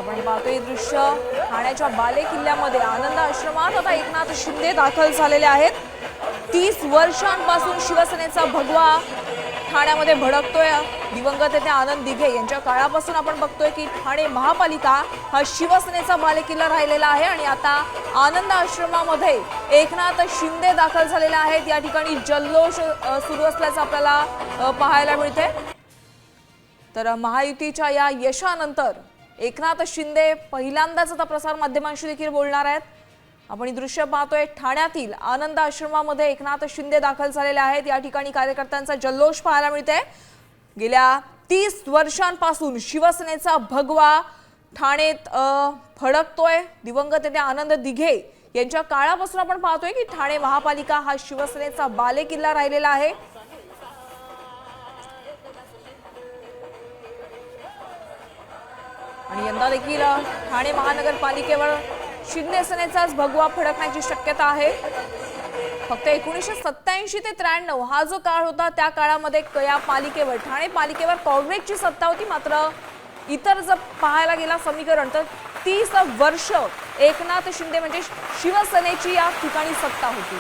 आपण पाहतोय दृश्य ठाण्याच्या बाले किल्ल्यामध्ये आनंद आश्रमात आता एकनाथ शिंदे दाखल झालेले आहेत। 30 वर्षांपासून शिवसेनेचा भगवा ठाण्यामध्ये भडकतोय। दिवंगत नेते आनंद दिघे यांच्या काळापासून आपण बघतोय की ठाणे महापालिका हा शिवसेनेचा बालेकिल्ला राहिलेला आहे आणि आता आनंद आश्रमामध्ये एकनाथ शिंदे दाखल झालेले आहेत। या ठिकाणी जल्लोष सुरू असल्याचं आपल्याला पाहायला मिळते। तर महायुतीच्या या यशानंतर एकनाथ शिंदे पहिल्यांदाच आता प्रसार माध्यमांशी देखील बोलणार आहेत। आपण ही दृश्य पाहतोय ठाण्यातील आनंद आश्रमामध्ये एकनाथ शिंदे दाखल झालेले आहेत। या ठिकाणी कार्यकर्त्यांचा जल्लोष पाहायला मिळते। गेल्या 30 वर्षांपासून शिवसेनेचा भगवा ठाण्यात फडकतोय। दिवंगत नेते आनंद दिघे यांच्या काळापासून आपण पाहतोय की ठाणे महापालिका हा शिवसेनेचा बालेकिल्ला राहिलेला आहे। आणि यंदा देखील ठाणे महानगरपालिकेवर शिंदे सेनेचाच भगवा फडकण्याची शक्यता आहे। फक्त 1987 ते 93 हा जो काळ होता त्या काळामध्ये या पालिकेवर ठाणे पालिकेवर काँग्रेसची सत्ता होती। मात्र इतर जर पाहायला गेला समीकरण तर 30 वर्ष एकनाथ शिंदे म्हणजे शिवसेनेची या ठिकाणी सत्ता होती।